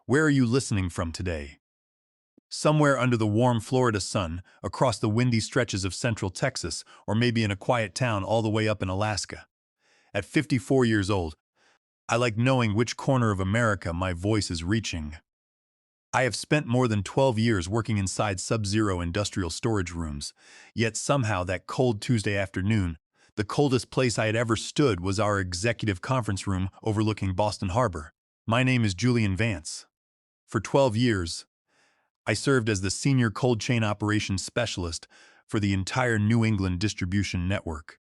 Where are you listening from today? Somewhere under the warm Florida sun, across the windy stretches of central Texas, or maybe in a quiet town all the way up in Alaska. At 54 years old, I like knowing which corner of America my voice is reaching. I have spent more than 12 years working inside sub-zero industrial storage rooms, yet somehow that cold Tuesday afternoon, the coldest place I had ever stood was our executive conference room overlooking Boston Harbor. My name is Julian Vance. For 12 years, I served as the senior cold chain operations specialist for the entire New England distribution network.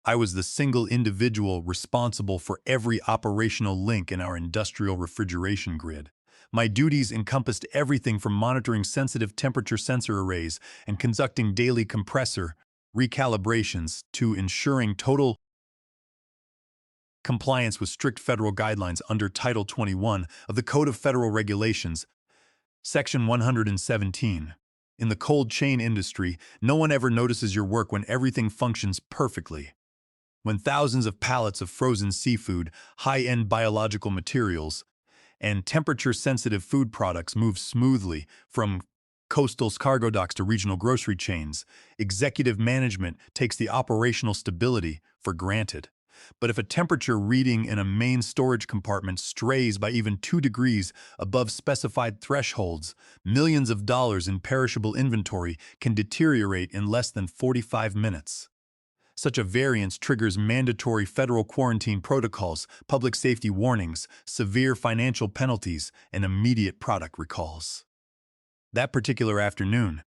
I was the single individual responsible for every operational link in our industrial refrigeration grid. My duties encompassed everything from monitoring sensitive temperature sensor arrays and conducting daily compressor recalibrations to ensuring total compliance with strict federal guidelines under Title 21 of the Code of Federal Regulations, Section 117. In the cold chain industry, no one ever notices your work when everything functions perfectly. When thousands of pallets of frozen seafood, high-end biological materials, and temperature-sensitive food products move smoothly from coastal cargo docks to regional grocery chains, executive management takes the operational stability for granted. But if a temperature reading in a main storage compartment strays by even 2 degrees above specified thresholds, millions of dollars in perishable inventory can deteriorate in less than 45 minutes. Such a variance triggers mandatory federal quarantine protocols, public safety warnings, severe financial penalties, and immediate product recalls. That particular afternoon,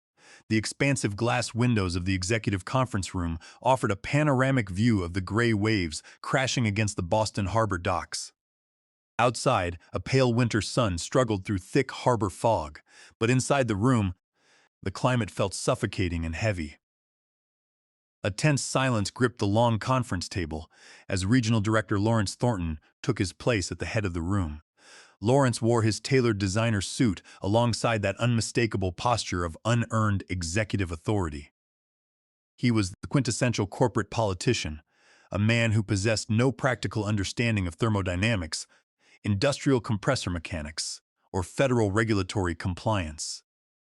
the expansive glass windows of the executive conference room offered a panoramic view of the gray waves crashing against the Boston Harbor docks. Outside, a pale winter sun struggled through thick harbor fog, but inside the room, the climate felt suffocating and heavy. A tense silence gripped the long conference table as Regional Director Lawrence Thornton took his place at the head of the room. Lawrence wore his tailored designer suit alongside that unmistakable posture of unearned executive authority. He was the quintessential corporate politician, a man who possessed no practical understanding of thermodynamics, industrial compressor mechanics, or federal regulatory compliance.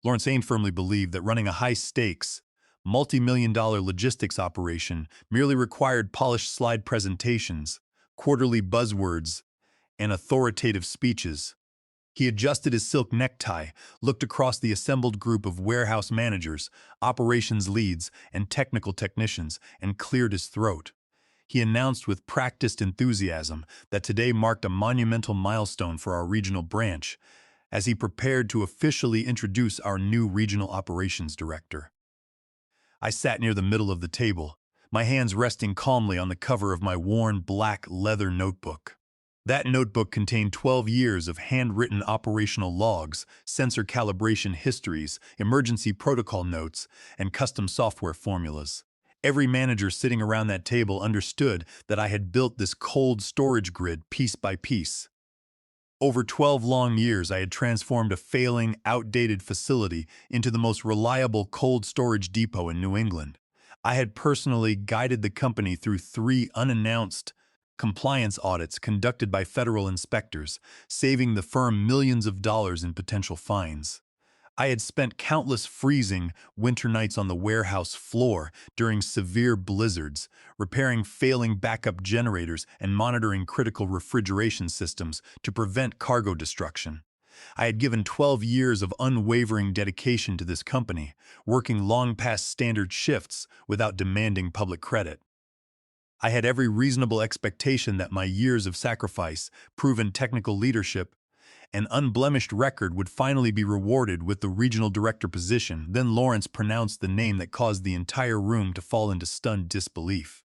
Lawrence Ain firmly believed that running a high-stakes, multi-million-dollar logistics operation merely required polished slide presentations, quarterly buzzwords, and authoritative speeches. He adjusted his silk necktie, looked across the assembled group of warehouse managers, operations leads, and technical technicians, and cleared his throat. He announced with practiced enthusiasm that today marked a monumental milestone for our regional branch, as he prepared to officially introduce our new regional operations director. I sat near the middle of the table, my hands resting calmly on the cover of my worn black leather notebook. That notebook contained 12 years of handwritten operational logs, sensor calibration histories, emergency protocol notes, and custom software formulas. Every manager sitting around that table understood that I had built this cold storage grid piece by piece. Over 12 long years, I had transformed a failing, outdated facility into the most reliable cold storage depot in New England. I had personally guided the company through 3 unannounced compliance audits conducted by federal inspectors, saving the firm millions of dollars in potential fines. I had spent countless freezing winter nights on the warehouse floor during severe blizzards, repairing failing backup generators and monitoring critical refrigeration systems to prevent cargo destruction. I had given 12 years of unwavering dedication to this company, working long past standard shifts without demanding public credit. I had every reasonable expectation that my years of sacrifice, proven technical leadership, and unblemished record would finally be rewarded with the regional director position. Then Lawrence pronounced the name that caused the entire room to fall into stunned disbelief.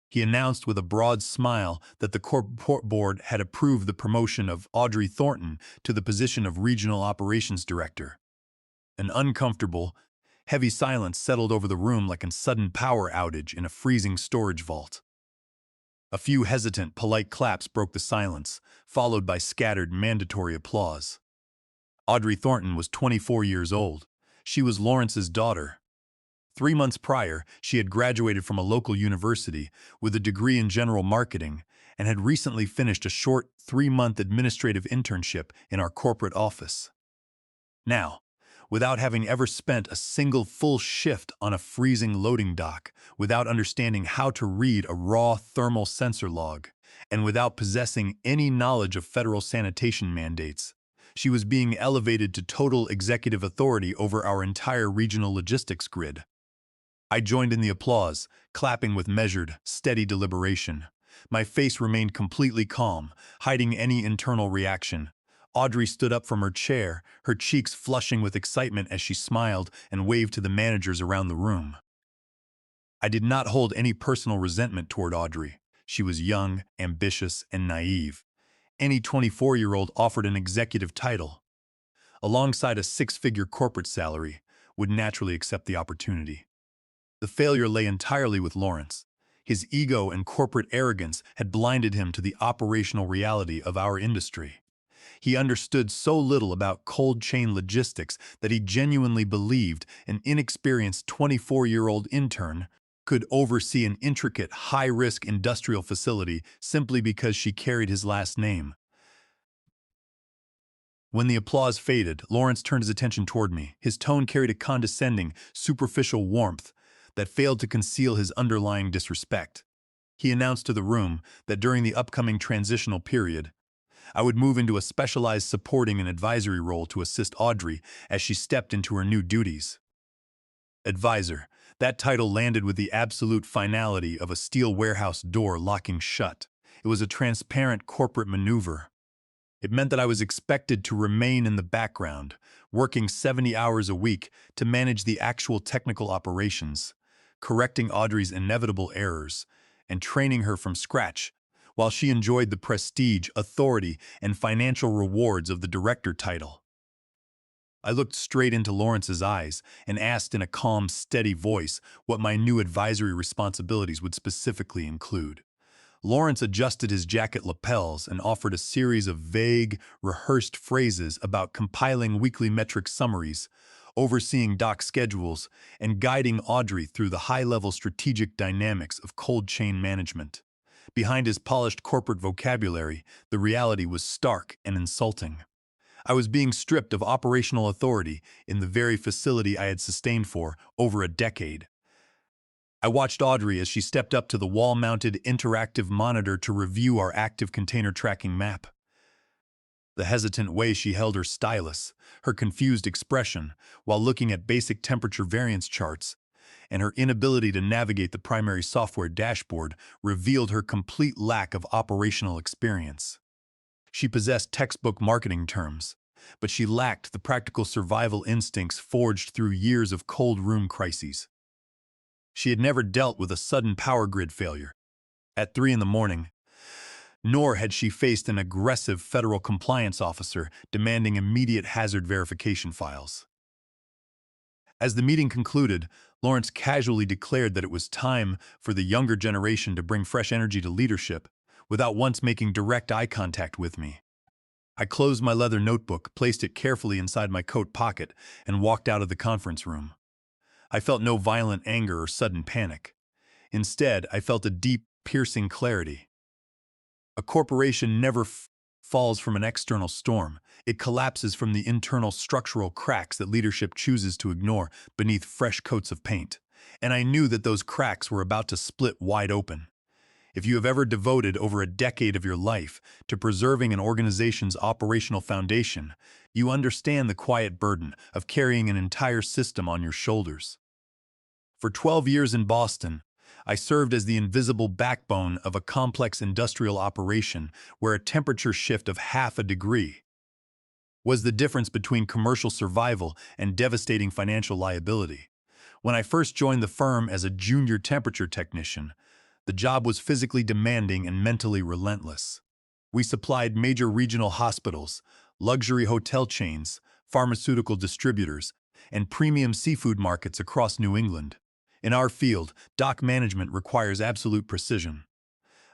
He announced with a broad smile that the corporate board had approved the promotion of Audrey Thornton to the position of regional operations director. An uncomfortable, heavy silence settled over the room like a sudden power outage in a freezing storage vault. A few hesitant, polite claps broke the silence, followed by scattered, mandatory applause. Audrey Thornton was 24 years old. She was Lawrence's daughter. 3 months prior, she had graduated from a local university with a degree in general marketing and had recently finished a short 3-month administrative internship in our corporate office. Now, without having ever spent a single full shift on a freezing loading dock, without understanding how to read a raw thermal sensor log, and without possessing any knowledge of federal sanitation mandates, she was being elevated to total executive authority over our entire regional logistics grid. I joined in the applause, clapping with measured, steady deliberation. My face remained completely calm, hiding any internal reaction. Audrey stood up from her chair, her cheeks flushing with excitement as she smiled and waved to the managers around the room. I did not hold any personal resentment toward Audrey. She was young, ambitious, and naive. Any 24-year-old offered an executive title, alongside a six-figure corporate salary, would naturally accept the opportunity. The failure lay entirely with Lawrence. His ego and corporate arrogance had blinded him to the operational reality of our industry. He understood so little about cold chain logistics that he genuinely believed an inexperienced 24-year-old intern could oversee an intricate, high-risk industrial facility simply because she carried his last name. When the applause faded, Lawrence turned his attention toward me. His tone carried a condescending, superficial warmth that failed to conceal his underlying disrespect. He announced to the room that during the upcoming transitional period, I would move into a specialized supporting and advisory role to assist Audrey as she stepped into her new duties. Advisor. That title landed with the absolute finality of a steel warehouse door locking shut. It was a transparent corporate maneuver. It meant that I was expected to remain in the background, working 70 hours a week to manage the actual technical operations, correcting Audrey's inevitable errors, and training her from scratch, while she enjoyed the prestige, authority, and financial rewards of the director title. I looked straight into Lawrence's eyes and asked in a calm, steady voice what my new advisory responsibilities would specifically include. Lawrence adjusted his jacket lapels and offered a series of vague, rehearsed phrases about compiling weekly metric summaries, overseeing dock schedules, and guiding Audrey through the high-level strategic dynamics of cold chain management. Behind his polished corporate vocabulary, the reality was stark and insulting. I was being stripped of operational authority in the very facility I had sustained for over a decade. I watched Audrey as she stepped up to the wall-mounted interactive monitor to review our active container tracking map. The hesitant way she held her stylus, her confused expression while looking at basic temperature variance charts, and her inability to navigate the primary software dashboard revealed her complete lack of operational experience. She possessed textbook marketing terms, but she lacked the practical survival instincts forged through years of cold room crises. She had never dealt with a sudden power grid failure at 3 in the morning, nor had she faced an aggressive federal compliance officer demanding immediate hazard verification files. As the meeting concluded, Lawrence casually declared that it was time for the younger generation to bring fresh energy to leadership, without once making direct eye contact with me. I closed my leather notebook, placed it carefully inside my coat pocket, and walked out of the conference room. I felt no violent anger or sudden panic. Instead, I felt a deep, piercing clarity. A corporation never falls from an external storm. It collapses from the internal structural cracks that leadership chooses to ignore beneath fresh coats of paint. And I knew that those cracks were about to split wide open. If you have ever devoted over a decade of your life to preserving an organization's operational foundation, you understand the quiet burden of carrying an entire system on your shoulders. For 12 years in Boston, I served as the invisible backbone of a complex industrial operation where a temperature shift of half a degree was the difference between commercial survival and devastating financial liability. When I first joined the firm as a junior temperature technician, the job was physically demanding and mentally relentless. We supplied major regional hospitals, luxury hotel chains, pharmaceutical distributors, and premium seafood markets across New England. In our field, dock management requires absolute precision.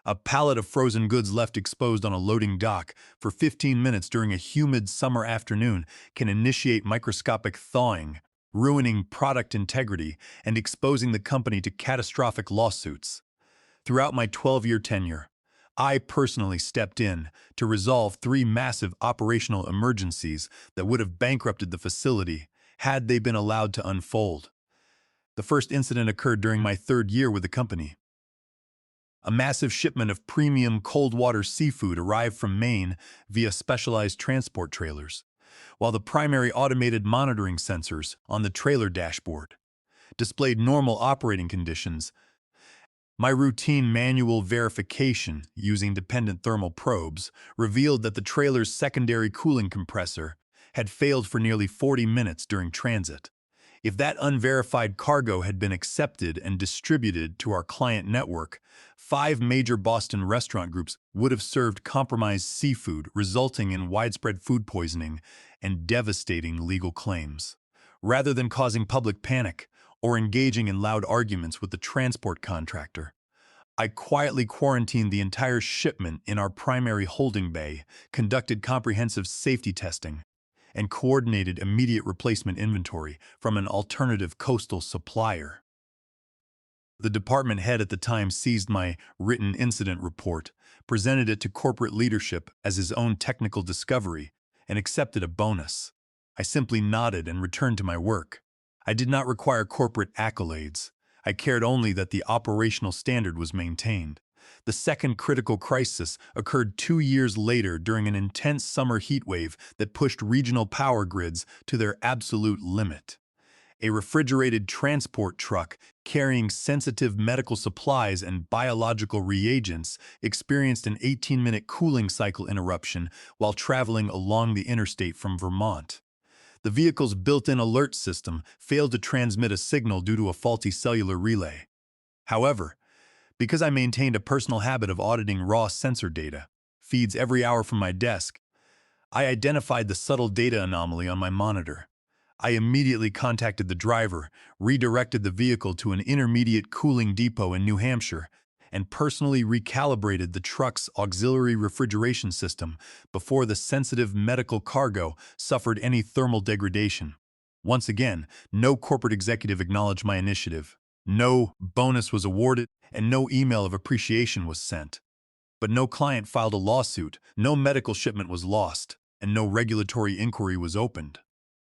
A pallet of frozen goods left exposed on a loading dock for 15 minutes during a humid summer afternoon can initiate microscopic thawing, ruining product integrity and exposing the company to catastrophic lawsuits. Throughout my 12-year tenure, I personally stepped in to resolve three massive operational emergencies that would have bankrupted the facility had they been allowed to unfold. The first incident occurred during my third year with the company. A massive shipment of premium cold water seafood arrived from Maine via specialized transport trailers, while the primary automated monitoring sensors on the trailer dashboard displayed normal operating conditions. My routine manual verification using dependent thermal probes revealed that the trailer's secondary cooling compressor had failed for nearly 40 minutes during transit. If that unverified cargo had been accepted and distributed to our client network, 5 major Boston restaurant groups would have served compromised seafood, resulting in widespread food poisoning and devastating legal claims. Rather than causing public panic or engaging in loud arguments with the transport contractor, I quietly quarantined the entire shipment in our primary holding bay, conducted comprehensive safety testing, and coordinated immediate replacement inventory from an alternative coastal supplier. The department head at the time seized my written incident report, presented it to corporate leadership as his own technical discovery, and accepted a bonus. I simply nodded and returned to my work. I did not require corporate accolades. I cared only that the operational standard was maintained. The second critical crisis occurred 2 years later during an intense summer heat wave that pushed regional power grids to their absolute limit. A refrigerated transport truck carrying sensitive medical supplies and biological reagents experienced an 18-minute cooling cycle interruption while traveling along the interstate from Vermont. The vehicle's built-in alert system failed to transmit a signal due to a faulty cellular relay. However, because I maintained a personal habit of auditing raw sensor data, feeds every hour from my desk, I identified the subtle data anomaly on my monitor. I immediately contacted the driver, redirected the vehicle to an intermediate cooling depot in New Hampshire, and personally recalibrated the truck's auxiliary refrigeration system before the sensitive medical cargo suffered any thermal degradation. Once again, no corporate executive acknowledged my initiative. No bonus was awarded, and no email of appreciation was sent. But no client filed a lawsuit, no medical shipment was lost, and no regulatory inquiry was opened.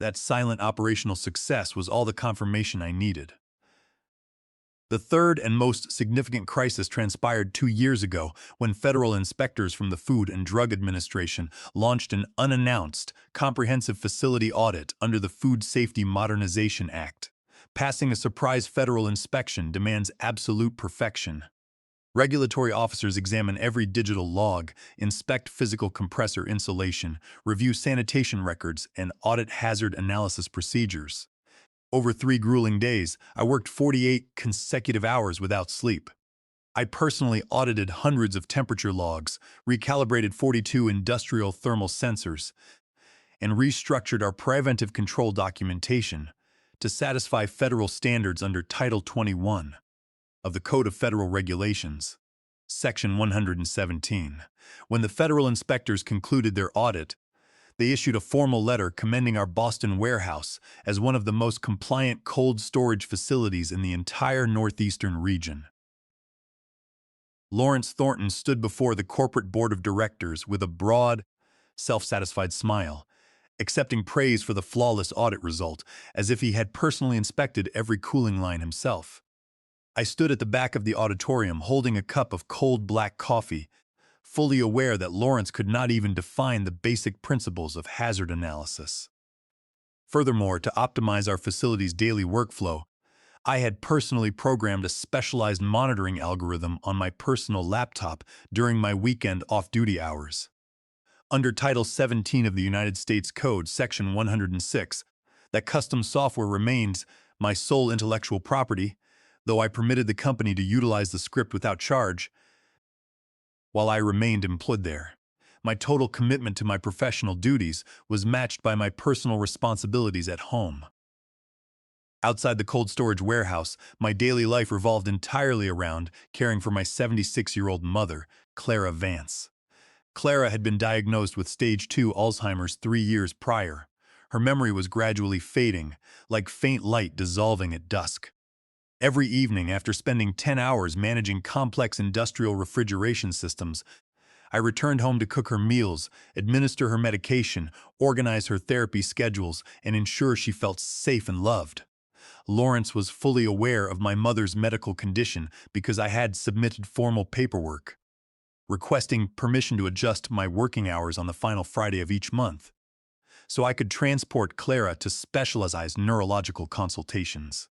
That silent operational success was all the confirmation I needed. The third and most significant crisis transpired 2 years ago when federal inspectors from the Food and Drug Administration launched an unannounced, comprehensive facility audit under the Food Safety Modernization Act. Passing a surprise federal inspection demands absolute perfection. Regulatory officers examine every digital log, inspect physical compressor insulation, review sanitation records, and audit hazard analysis procedures. Over 3 grueling days, I worked 48 consecutive hours without sleep. I personally audited hundreds of temperature logs, recalibrated 42 industrial thermal sensors, and restructured our preventive control documentation to satisfy federal standards under Title 21 of the Code of Federal Regulations, Section 117. When the federal inspectors concluded their audit, they issued a formal letter commending our Boston warehouse as one of the most compliant cold storage facilities in the entire northeastern region. Lawrence Thornton stood before the corporate board of directors with a broad, self-satisfied smile, accepting praise for the flawless audit result as if he had personally inspected every cooling line himself. I stood at the back of the auditorium holding a cup of cold black coffee, fully aware that Lawrence could not even define the basic principles of hazard analysis. Furthermore, to optimize our facility's daily workflow, I had personally programmed a specialized monitoring algorithm on my personal laptop during my weekend off-duty hours. Under Title 17 of the United States Code, Section 106, that custom software remains my sole intellectual property, though I permitted the company to utilize the script without charge while I remained employed there. My total commitment to my professional duties was matched by my personal responsibilities at home. Outside the cold storage warehouse, my daily life revolved entirely around caring for my 76-year-old mother, Clara Vance. Clara had been diagnosed with stage 2 Alzheimer's 3 years prior. Her memory was gradually fading, like faint light dissolving at dusk. Every evening, after spending 10 hours managing complex industrial refrigeration systems, I returned home to cook her meals, administer her medication, organize her therapy schedules, and ensure she felt safe and loved. Lawrence was fully aware of my mother's medical condition because I had submitted formal paperwork, requesting permission to adjust my working hours on the final Friday of each month, so I could transport Clara to specialized neurological consultations.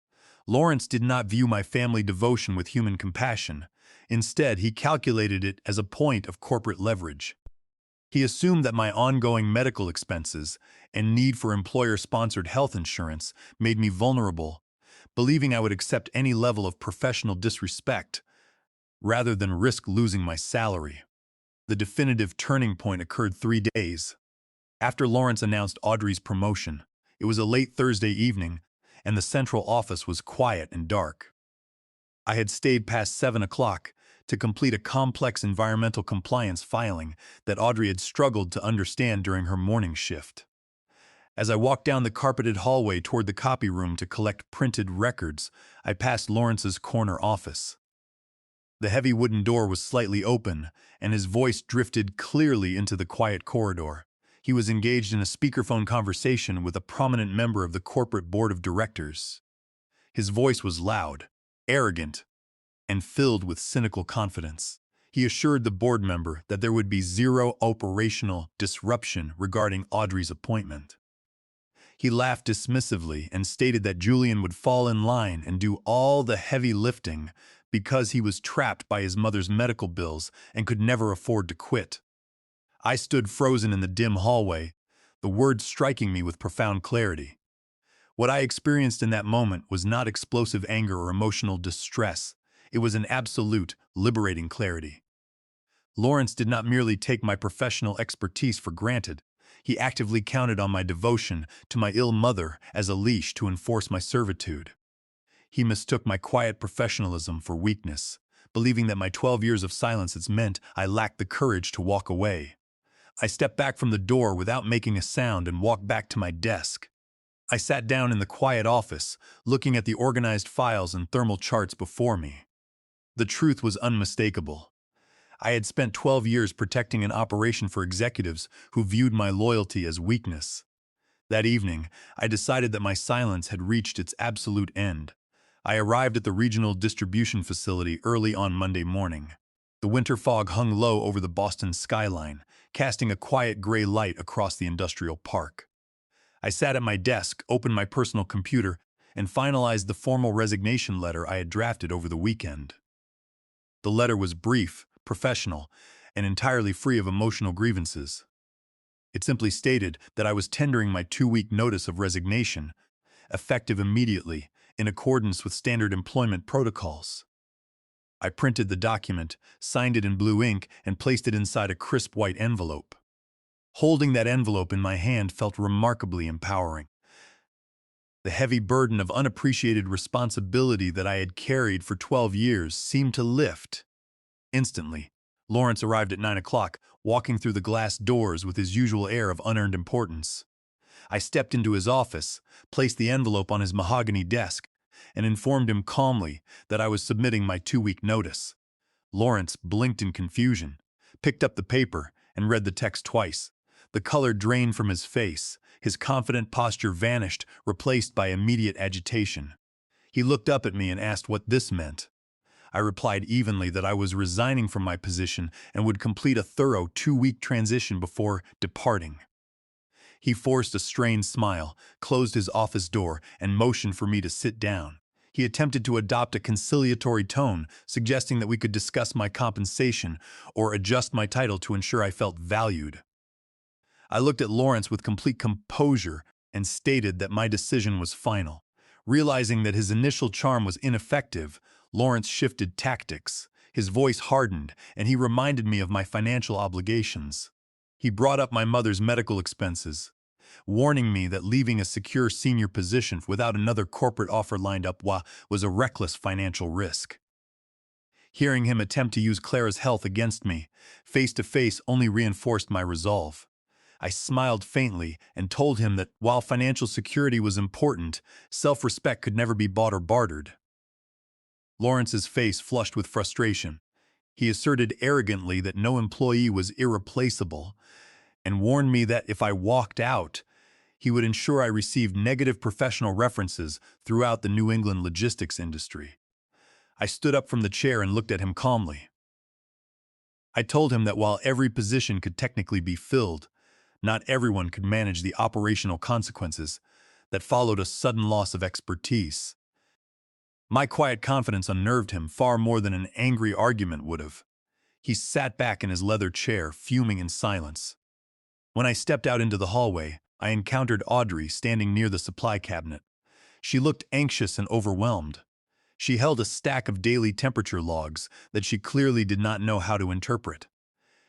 Lawrence did not view my family devotion with human compassion. Instead, he calculated it as a point of corporate leverage. He assumed that my ongoing medical expenses and need for employer-sponsored health insurance made me vulnerable, believing I would accept any level of professional disrespect rather than risk losing my salary. The definitive turning point occurred 3 days after Lawrence announced Audrey's promotion. It was a late Thursday evening, and the central office was quiet and dark. I had stayed past 7 o'clock to complete a complex environmental compliance filing that Audrey had struggled to understand during her morning shift. As I walked down the carpeted hallway toward the copy room to collect printed records, I passed Lawrence's corner office. The heavy wooden door was slightly open, and his voice drifted clearly into the quiet corridor. He was engaged in a speakerphone conversation with a prominent member of the corporate board of directors. His voice was loud, arrogant, and filled with cynical confidence. He assured the board member that there would be zero operational disruption regarding Audrey's appointment. He laughed dismissively and stated that Julian would fall in line and do all the heavy lifting because he was trapped by his mother's medical bills and could never afford to quit. I stood frozen in the dim hallway, the words striking me with profound clarity. What I experienced in that moment was not explosive anger or emotional distress. It was an absolute, liberating clarity. Lawrence did not merely take my professional expertise for granted. He actively counted on my devotion to my ill mother as a leash to enforce my servitude. He mistook my quiet professionalism for weakness, believing that my 12 years of silence had meant I lacked the courage to walk away. I stepped back from the door without making a sound and walked back to my desk. I sat down in the quiet office, looking at the organized files and thermal charts before me. The truth was unmistakable. I had spent 12 years protecting an operation for executives who viewed my loyalty as weakness. That evening, I decided that my silence had reached its absolute end. I arrived at the regional distribution facility early on Monday morning. The winter fog hung low over the Boston skyline, casting a quiet gray light across the industrial park. I sat at my desk, opened my personal computer, and finalized the formal resignation letter I had drafted over the weekend. The letter was brief, professional, and entirely free of emotional grievances. It simply stated that I was tendering my 2-week notice of resignation, effective immediately, in accordance with standard employment protocols. I printed the document, signed it in blue ink, and placed it inside a crisp white envelope. Holding that envelope in my hand felt remarkably empowering. The heavy burden of unappreciated responsibility that I had carried for 12 years seemed to lift. Instantly, Lawrence arrived at 9 o'clock, walking through the glass doors with his usual air of unearned importance. I stepped into his office, placed the envelope on his mahogany desk, and informed him calmly that I was submitting my 2-week notice. Lawrence blinked in confusion, picked up the paper, and read the text twice. The color drained from his face. His confident posture vanished, replaced by immediate agitation. He looked up at me and asked what this meant. I replied evenly that I was resigning from my position and would complete a thorough 2-week transition before departing. He forced a strained smile, closed his office door, and motioned for me to sit down. He attempted to adopt a conciliatory tone, suggesting that we could discuss my compensation or adjust my title to ensure I felt valued. I looked at Lawrence with complete composure and stated that my decision was final. Realizing that his initial charm was ineffective, Lawrence shifted tactics. His voice hardened, and he reminded me of my financial obligations. He brought up my mother's medical expenses, warning me that leaving a secure senior position without another corporate offer lined up was a reckless financial risk. Hearing him attempt to use Clara's health against me, face to face, only reinforced my resolve. I smiled faintly and told him that while financial security was important, self-respect could never be bought or bartered. Lawrence's face flushed with frustration. He asserted arrogantly that no employee was irreplaceable and warned me that if I walked out, he would ensure I received negative professional references throughout the New England logistics industry. I stood up from the chair and looked at him calmly. I told him that while every position could technically be filled, not everyone could manage the operational consequences that followed a sudden loss of expertise. My quiet confidence unnerved him far more than an angry argument would have. He sat back in his leather chair, fuming in silence. When I stepped out into the hallway, I encountered Audrey standing near the supply cabinet. She looked anxious and overwhelmed. She held a stack of daily temperature logs that she clearly did not know how to interpret.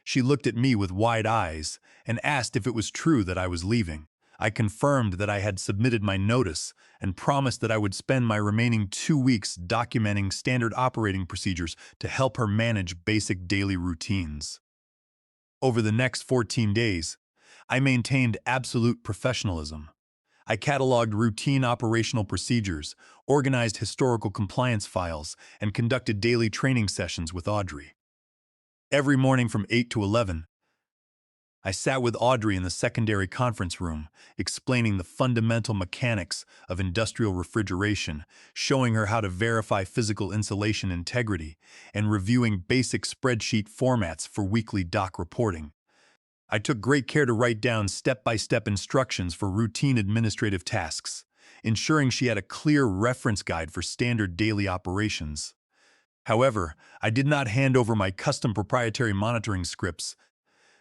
She looked at me with wide eyes and asked if it was true that I was leaving. I confirmed that I had submitted my notice and promised that I would spend my remaining 2 weeks documenting standard operating procedures to help her manage basic daily routines. Over the next 14 days, I maintained absolute professionalism. I cataloged routine operational procedures, organized historical compliance files, and conducted daily training sessions with Audrey. Every morning from 8 to 11, I sat with Audrey in the secondary conference room, explaining the fundamental mechanics of industrial refrigeration, showing her how to verify physical insulation integrity, and reviewing basic spreadsheet formats for weekly doc reporting. I took great care to write down step-by-step instructions for routine administrative tasks, ensuring she had a clear reference guide for standard daily operations. However, I did not hand over my custom proprietary monitoring scripts,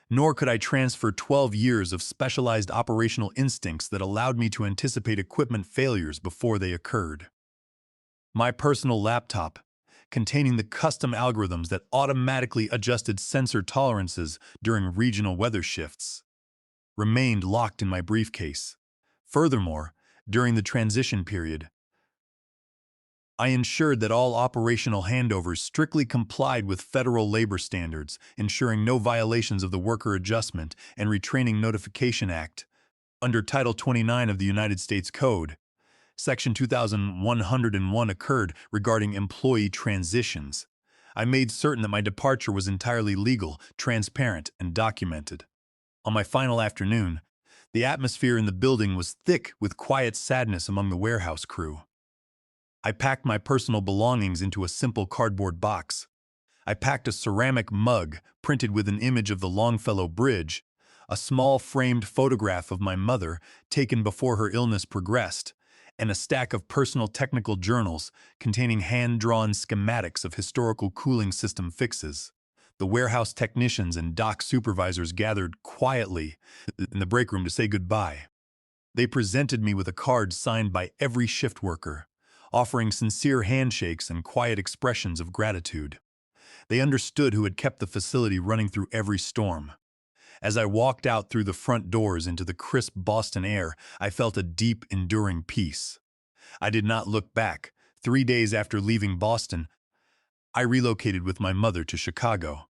nor could I transfer 12 years of specialized operational instincts that allowed me to anticipate equipment failures before they occurred. My personal laptop, containing the custom algorithms that automatically adjusted sensor tolerances during regional weather shifts, remained locked in my briefcase. Furthermore, during the transition period, I ensured that all operational handovers strictly complied with federal labor standards, ensuring no violations of the Worker Adjustment and Retraining Notification Act. Under Title 29 of the United States Code, Section 2101 occurred regarding employee transitions. I made certain that my departure was entirely legal, transparent, and documented. On my final afternoon, the atmosphere in the building was thick with quiet sadness among the warehouse crew. I packed my personal belongings into a simple cardboard box. I packed a ceramic mug printed with an image of the Longfellow Bridge, a small framed photograph of my mother taken before her illness progressed, and a stack of personal technical journals containing hand-drawn schematics of historical cooling system fixes. The warehouse technicians and dock supervisors gathered quietly in the break room to say goodbye. They presented me with a card signed by every shift worker, offering sincere handshakes and quiet expressions of gratitude. They understood who had kept the facility running through every storm. As I walked out through the front doors into the crisp Boston air, I felt a deep, enduring peace. I did not look back. 3 days after leaving Boston, I relocated with my mother to Chicago.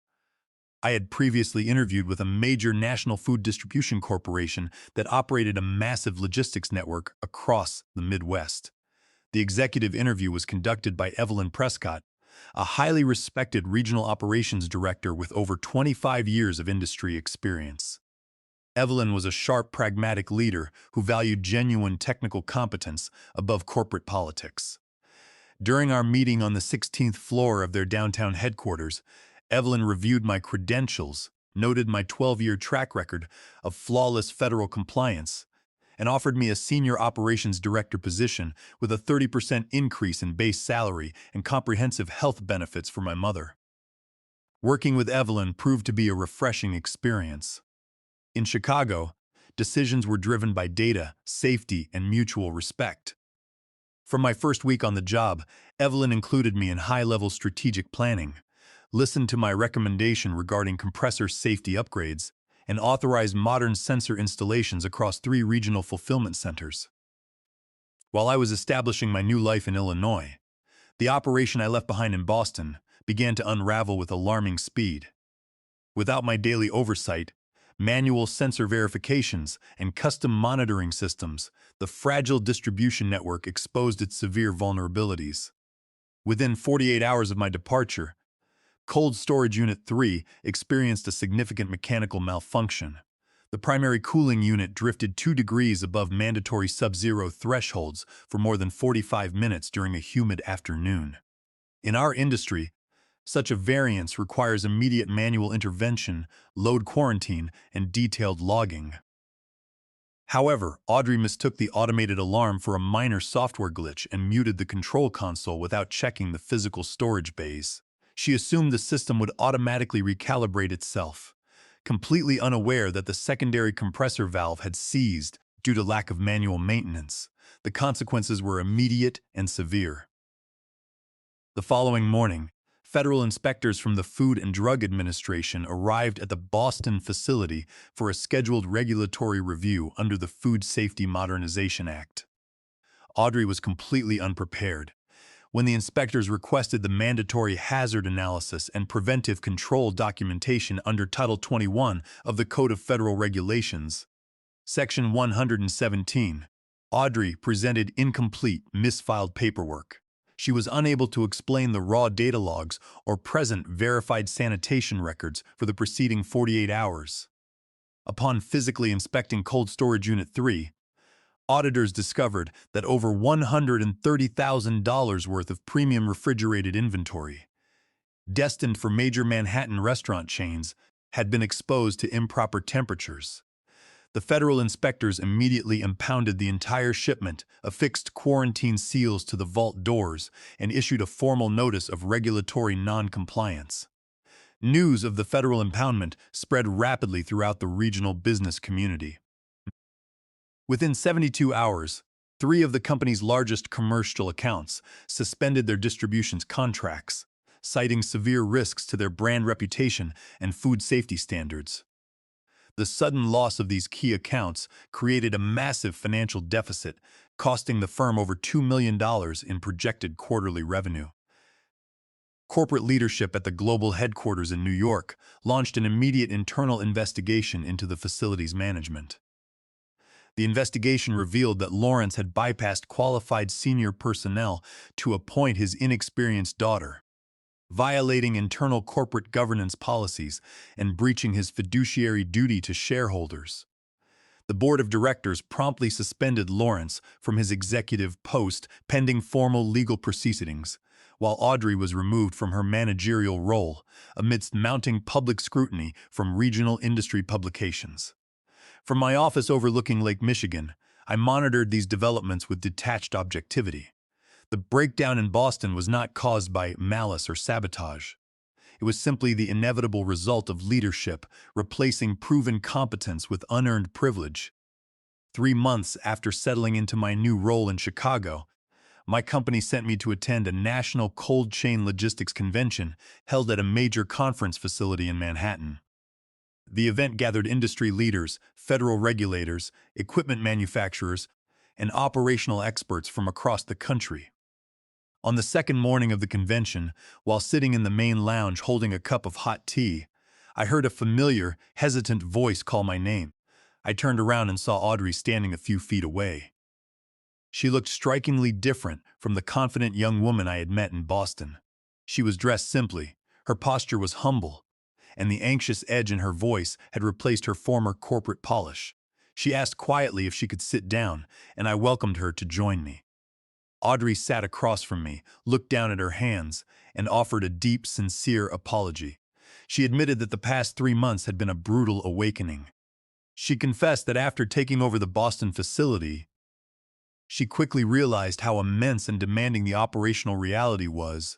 I had previously interviewed with a major national food distribution corporation that operated a massive logistics network across the Midwest. The executive interview was conducted by Evelyn Prescott, a highly respected regional operations director with over 25 years of industry experience. Evelyn was a sharp, pragmatic leader who valued genuine technical competence above corporate politics. During our meeting on the 16th floor of their downtown headquarters, Evelyn reviewed my credentials, noted my 12-year track record of flawless federal compliance, and offered me a senior operations director position with a 30% increase in base salary and comprehensive health benefits for my mother. Working with Evelyn proved to be a refreshing experience. In Chicago, decisions were driven by data, safety, and mutual respect. From my first week on the job, Evelyn included me in high-level strategic planning, listened to my recommendation regarding compressor safety upgrades, and authorized modern sensor installations across 3 regional fulfillment centers. While I was establishing my new life in Illinois, the operation I left behind in Boston began to unravel with alarming speed. Without my daily oversight, manual sensor verifications, and custom monitoring systems, the fragile distribution network exposed its severe vulnerabilities. Within 48 hours of my departure, Cold Storage Unit 3 experienced a significant mechanical malfunction. The primary cooling unit drifted 2 degrees above mandatory sub-zero thresholds for more than 45 minutes during a humid afternoon. In our industry, such a variance requires immediate manual intervention, load quarantine, and detailed logging. However, Audrey mistook the automated alarm for a minor software glitch and muted the control console without checking the physical storage bays. She assumed the system would automatically recalibrate itself, completely unaware that the secondary compressor valve had seized due to lack of manual maintenance. The consequences were immediate and severe. The following morning, federal inspectors from the Food and Drug Administration arrived at the Boston facility for a scheduled regulatory review under the Food Safety Modernization Act. Audrey was completely unprepared. When the inspectors requested the mandatory hazard analysis and preventive control documentation under Title 21 of the Code of Federal Regulations, Section 117, Audrey presented incomplete, misfiled paperwork. She was unable to explain the raw data logs or present verified sanitation records for the preceding 48 hours. Upon physically inspecting Cold Storage Unit 3, auditors discovered that over $130,000 worth of premium refrigerated inventory, destined for major Manhattan restaurant chains, had been exposed to improper temperatures. The federal inspectors immediately impounded the entire shipment, affixed quarantine seals to the vault doors, and issued a formal notice of regulatory non-compliance. News of the federal impoundment spread rapidly throughout the regional business community. Within 72 hours, 3 of the company's largest commercial accounts suspended their distributions contracts, citing severe risks to their brand reputation and food safety standards. The sudden loss of these key accounts created a massive financial deficit, costing the firm over $2 million in projected quarterly revenue. Corporate leadership at the global headquarters in New York launched an immediate internal investigation into the facility's management. The investigation revealed that Lawrence had bypassed qualified senior personnel to appoint his inexperienced daughter, violating internal corporate governance policies and breaching his fiduciary duty to shareholders. The board of directors promptly suspended Lawrence from his executive post pending formal legal proceedings, while Audrey was removed from her managerial role amidst mounting public scrutiny from regional industry publications. From my office overlooking Lake Michigan, I monitored these developments with detached objectivity. The breakdown in Boston was not caused by malice or sabotage. It was simply the inevitable result of leadership replacing proven competence with unearned privilege. 3 months after settling into my new role in Chicago, my company sent me to attend a national cold chain logistics convention held at a major conference facility in Manhattan. The event gathered industry leaders, federal regulators, equipment manufacturers, and operational experts from across the country. On the second morning of the convention, while sitting in the main lounge holding a cup of hot tea, I heard a familiar, hesitant voice call my name. I turned around and saw Audrey standing a few feet away. She looked strikingly different from the confident young woman I had met in Boston. She was dressed simply, her posture was humble, and the anxious edge in her voice had replaced her former corporate polish. She asked quietly if she could sit down, and I welcomed her to join me. Audrey sat across from me, looked down at her hands, and offered a deep, sincere apology. She admitted that the past 3 months had been a brutal awakening. She confessed that after taking over the Boston facility, she quickly realized how immense and demanding the operational reality was,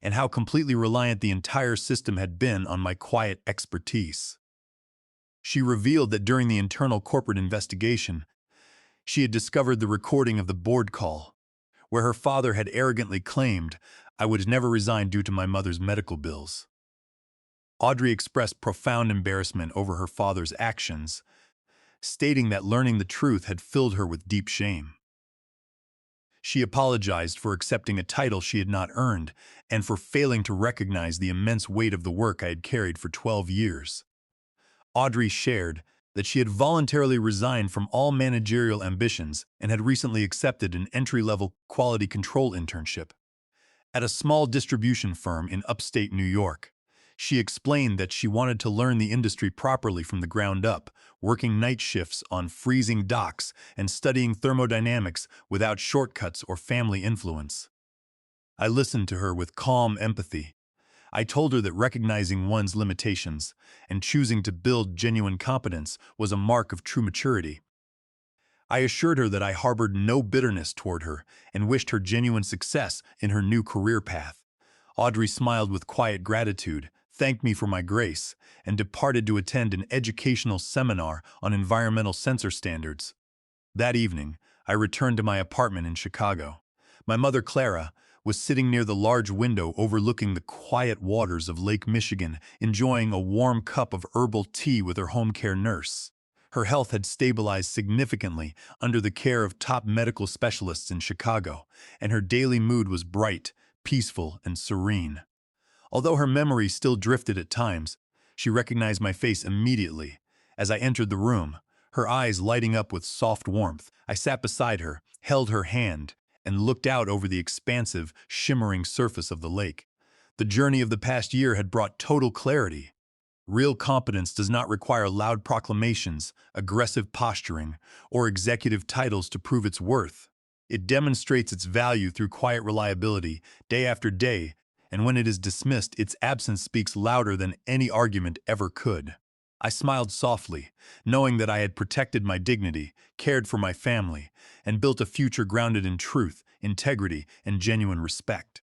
and how completely reliant the entire system had been on my quiet expertise. She revealed that during the internal corporate investigation, she had discovered the recording of the board call, where her father had arrogantly claimed I would never resign due to my mother's medical bills. Audrey expressed profound embarrassment over her father's actions, stating that learning the truth had filled her with deep shame. She apologized for accepting a title she had not earned and for failing to recognize the immense weight of the work I had carried for 12 years. Audrey shared that she had voluntarily resigned from all managerial ambitions and had recently accepted an entry-level quality control internship. at a small distribution firm in upstate New York. She explained that she wanted to learn the industry properly from the ground up, working night shifts on freezing docks and studying thermodynamics without shortcuts or family influence. I listened to her with calm empathy. I told her that recognizing one's limitations and choosing to build genuine competence was a mark of true maturity. I assured her that I harbored no bitterness toward her and wished her genuine success in her new career path. Audrey smiled with quiet gratitude, thanked me for my grace, and departed to attend an educational seminar on environmental sensor standards. That evening, I returned to my apartment in Chicago. My mother, Clara, was sitting near the large window overlooking the quiet waters of Lake Michigan, enjoying a warm cup of herbal tea with her home care nurse. Her health had stabilized significantly under the care of top medical specialists in Chicago, and her daily mood was bright, peaceful, and serene. Although her memory still drifted at times, she recognized my face immediately. As I entered the room, her eyes lighting up with soft warmth, I sat beside her, held her hand, and looked out over the expansive, shimmering surface of the lake. The journey of the past year had brought total clarity. Real competence does not require loud proclamations, aggressive posturing, or executive titles to prove its worth. It demonstrates its value through quiet reliability, day after day, and when it is dismissed, its absence speaks louder than any argument ever could. I smiled softly, knowing that I had protected my dignity, cared for my family, and built a future grounded in truth, integrity, and genuine respect.